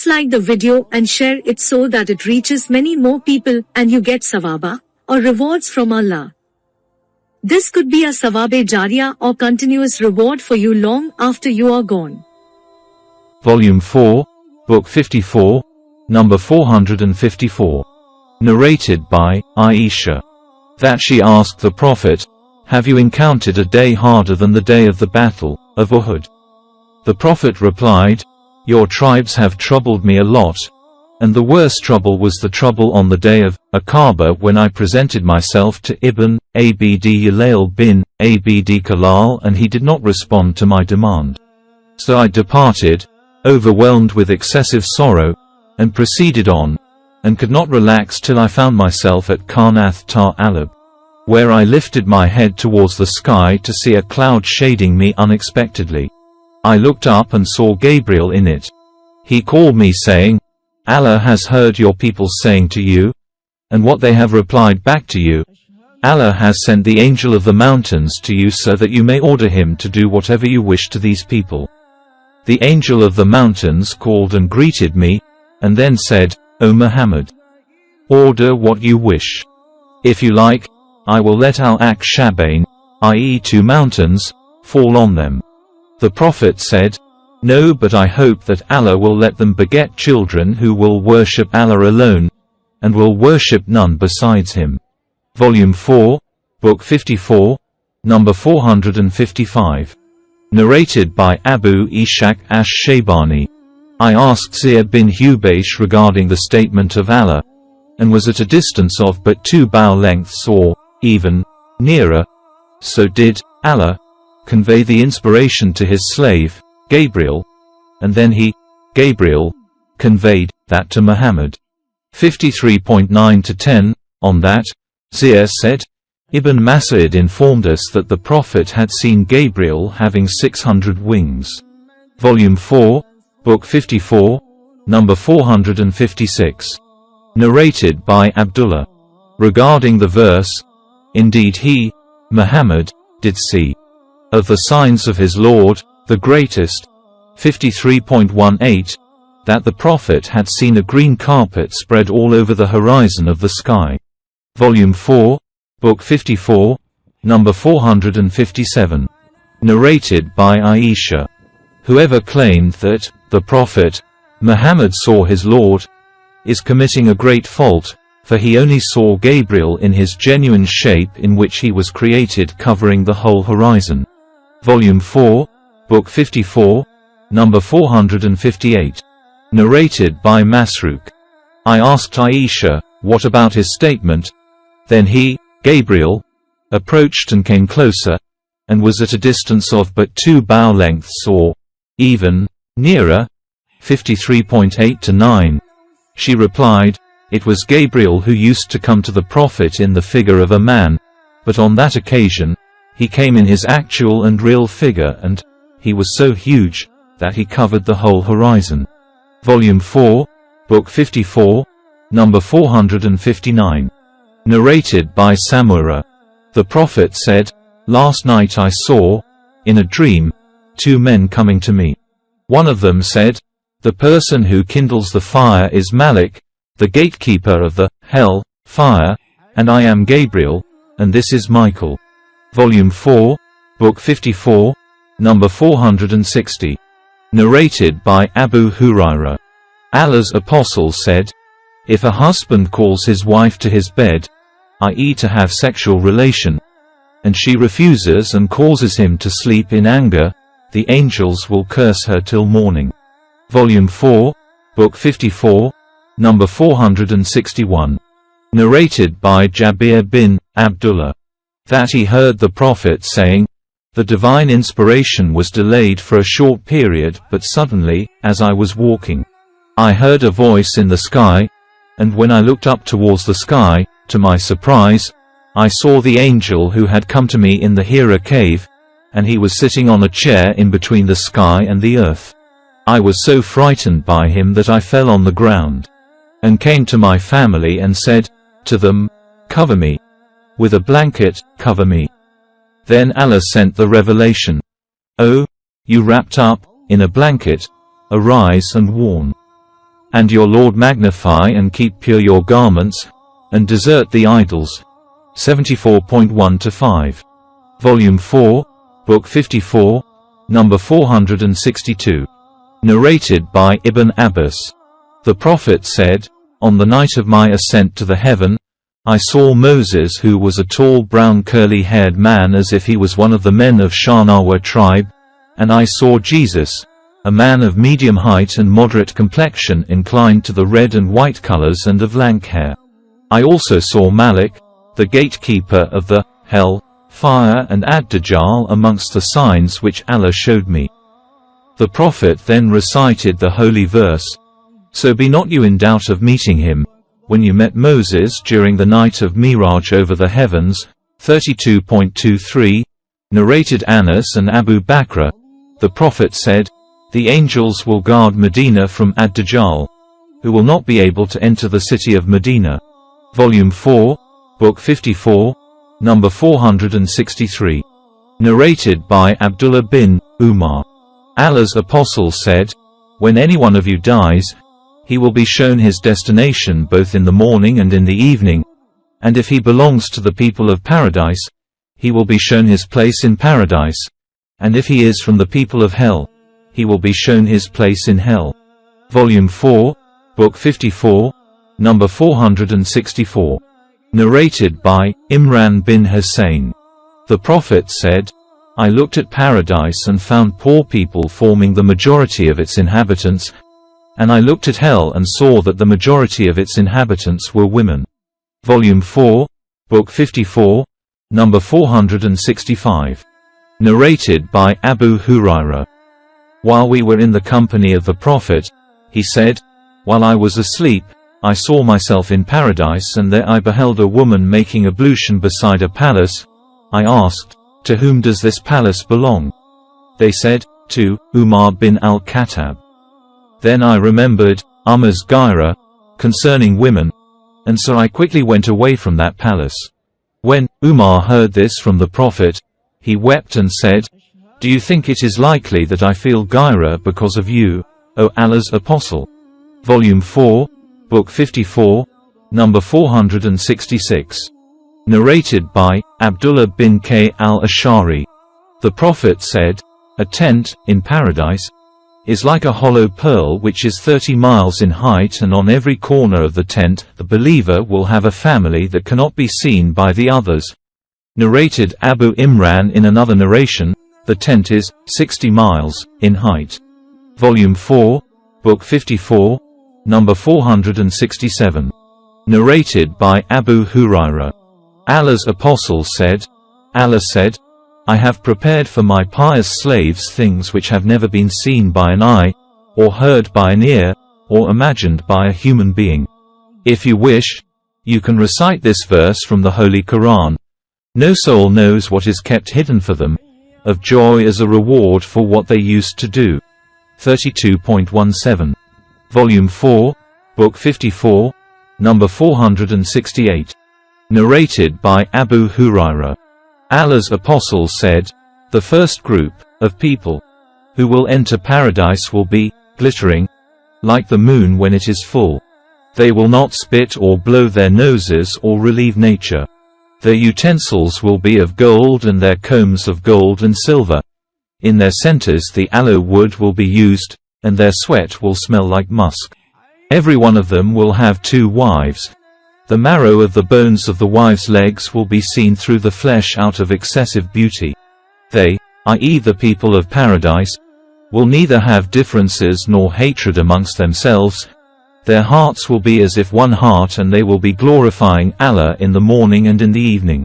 Please like the video and share it so that it reaches many more people and you get sawaba, or rewards from Allah. This could be a sawabe jariyah or continuous reward for you long after you are gone. Volume 4, Book 54, number 454. Narrated by Aisha. That she asked the Prophet, "Have you encountered a day harder than the day of the battle of Uhud?" The Prophet replied, "Your tribes have troubled me a lot, and the worst trouble was the trouble on the day of Aqaba when I presented myself to Ibn Abd Yalail bin Abd Kalal and he did not respond to my demand. So I departed, overwhelmed with excessive sorrow, and proceeded on, and could not relax till I found myself at Qarnath Ta'alib, where I lifted my head towards the sky to see a cloud shading me unexpectedly. I looked up and saw Gabriel in it. He called me saying, 'Allah has heard your people saying to you, and what they have replied back to you. Allah has sent the angel of the mountains to you so that you may order him to do whatever you wish to these people.' The angel of the mountains called and greeted me, and then said, 'O Muhammad, order what you wish. If you like, I will let al-Akshabain, i.e. 2 mountains, fall on them.' The Prophet said, 'No, but I hope that Allah will let them beget children who will worship Allah alone, and will worship none besides him.' Volume 4, Book 54, number 455. Narrated by Abu Ishaq ash-Shaybani. I asked Ziyad bin Hubaysh regarding the statement of Allah, and was at a distance of but 2 bow lengths or, even, nearer. So did Allah convey the inspiration to his slave, Gabriel, and then he, Gabriel, conveyed that to Muhammad. 53.9-10, on that, Ziyad said, Ibn Mas'ud informed us that the Prophet had seen Gabriel having 600 wings. Volume 4, Book 54, number 456. Narrated by Abdullah. Regarding the verse, "Indeed he, Muhammad, did see of the signs of his Lord, the greatest," 53.18, that the Prophet had seen a green carpet spread all over the horizon of the sky. Volume 4, Book 54, number 457. Narrated by Aisha. Whoever claimed that the Prophet, Muhammad, saw his Lord, is committing a great fault, for he only saw Gabriel in his genuine shape in which he was created, covering the whole horizon. Volume 4, Book 54, number 458. Narrated by Masruq. I asked Aisha, what about his statement? Then he, Gabriel, approached and came closer, and was at a distance of but 2 bow lengths or, even, nearer. 53.8-9. She replied, it was Gabriel who used to come to the Prophet in the figure of a man, but on that occasion, he came in his actual and real figure, and he was so huge that he covered the whole horizon. Volume 4, Book 54, number 459. Narrated by Samura. The Prophet said, "Last night I saw, in a dream, 2 men coming to me. One of them said, 'The person who kindles the fire is Malik, the gatekeeper of the hell fire, and I am Gabriel, and this is Michael.'" Volume 4, Book 54, number 460. Narrated by Abu Hurairah. Allah's Apostle said, "If a husband calls his wife to his bed, i.e. to have sexual relation, and she refuses and causes him to sleep in anger, the angels will curse her till morning." Volume 4, Book 54, number 461. Narrated by Jabir bin Abdullah. That he heard the Prophet saying, "The divine inspiration was delayed for a short period, but suddenly, as I was walking, I heard a voice in the sky, and when I looked up towards the sky, to my surprise, I saw the angel who had come to me in the Hira cave, and he was sitting on a chair in between the sky and the earth. I was so frightened by him that I fell on the ground, and came to my family and said to them, 'Cover me with a blanket, cover me.' Then Allah sent the revelation, 'Oh, you wrapped up in a blanket, arise and warn and your Lord magnify and keep pure your garments, and desert the idols. 74.1-5. Volume 4, Book 54, number 462. Narrated by Ibn Abbas. The Prophet said, on the night of my ascent to the heaven, I saw Moses, who was a tall brown curly-haired man as if he was one of the men of Shanawa tribe, and I saw Jesus, a man of medium height and moderate complexion, inclined to the red and white colors and of lank hair. I also saw Malik, the gatekeeper of the hell fire, and Ad-Dajjal amongst the signs which Allah showed me. The Prophet then recited the holy verse, so be not you in doubt of meeting him, when you met Moses during the night of Miraj over the heavens. 32.23. Narrated Anas and Abu Bakr. The Prophet said, the angels will guard Medina from Ad-Dajjal, who will not be able to enter the city of Medina. Volume 4, Book 54, number 463. Narrated by Abdullah bin Umar. Allah's apostle said, when any one of you dies, he will be shown his destination both in the morning and in the evening, and if he belongs to the people of paradise, he will be shown his place in paradise, and if he is from the people of hell, he will be shown his place in hell. Volume 4, Book 54, number 464. Narrated by Imran bin Hussein. The Prophet said, I looked at paradise and found poor people forming the majority of its inhabitants, and I looked at hell and saw that the majority of its inhabitants were women. Volume 4, Book 54, number 465. Narrated by Abu Hurairah. While we were in the company of the Prophet, he said, while I was asleep, I saw myself in paradise, and there I beheld a woman making ablution beside a palace. I asked, to whom does this palace belong? They said, to Umar bin al-Khattab. Then I remembered Umar's Gaira concerning women, and so I quickly went away from that palace. When Umar heard this from the Prophet, he wept and said, do you think it is likely that I feel Gaira because of you, O Allah's Apostle? Volume 4, Book 54, number 466. Narrated by Abdullah bin K. al-Ashari. The Prophet said, a tent, in paradise, is like a hollow pearl which is 30 miles in height, and on every corner of the tent, the believer will have a family that cannot be seen by the others. Narrated Abu Imran in another narration, the tent is 60 miles in height. Volume 4, Book 54, number 467. Narrated by Abu Hurairah. Allah's Apostle said, Allah said, I have prepared for my pious slaves things which have never been seen by an eye, or heard by an ear, or imagined by a human being. If you wish, you can recite this verse from the Holy Quran. No soul knows what is kept hidden for them, of joy as a reward for what they used to do. 32.17. Volume 4, Book 54, number 468. Narrated by Abu Hurairah. Allah's Apostle said, the first group of people who will enter paradise will be glittering, like the moon when it is full. They will not spit or blow their noses or relieve nature. Their utensils will be of gold and their combs of gold and silver. In their centers the aloe wood will be used, and their sweat will smell like musk. Every one of them will have 2 wives. The marrow of the bones of the wives' legs will be seen through the flesh out of excessive beauty. They, i.e. the people of paradise, will neither have differences nor hatred amongst themselves. Their hearts will be as if one heart, and they will be glorifying Allah in the morning and in the evening.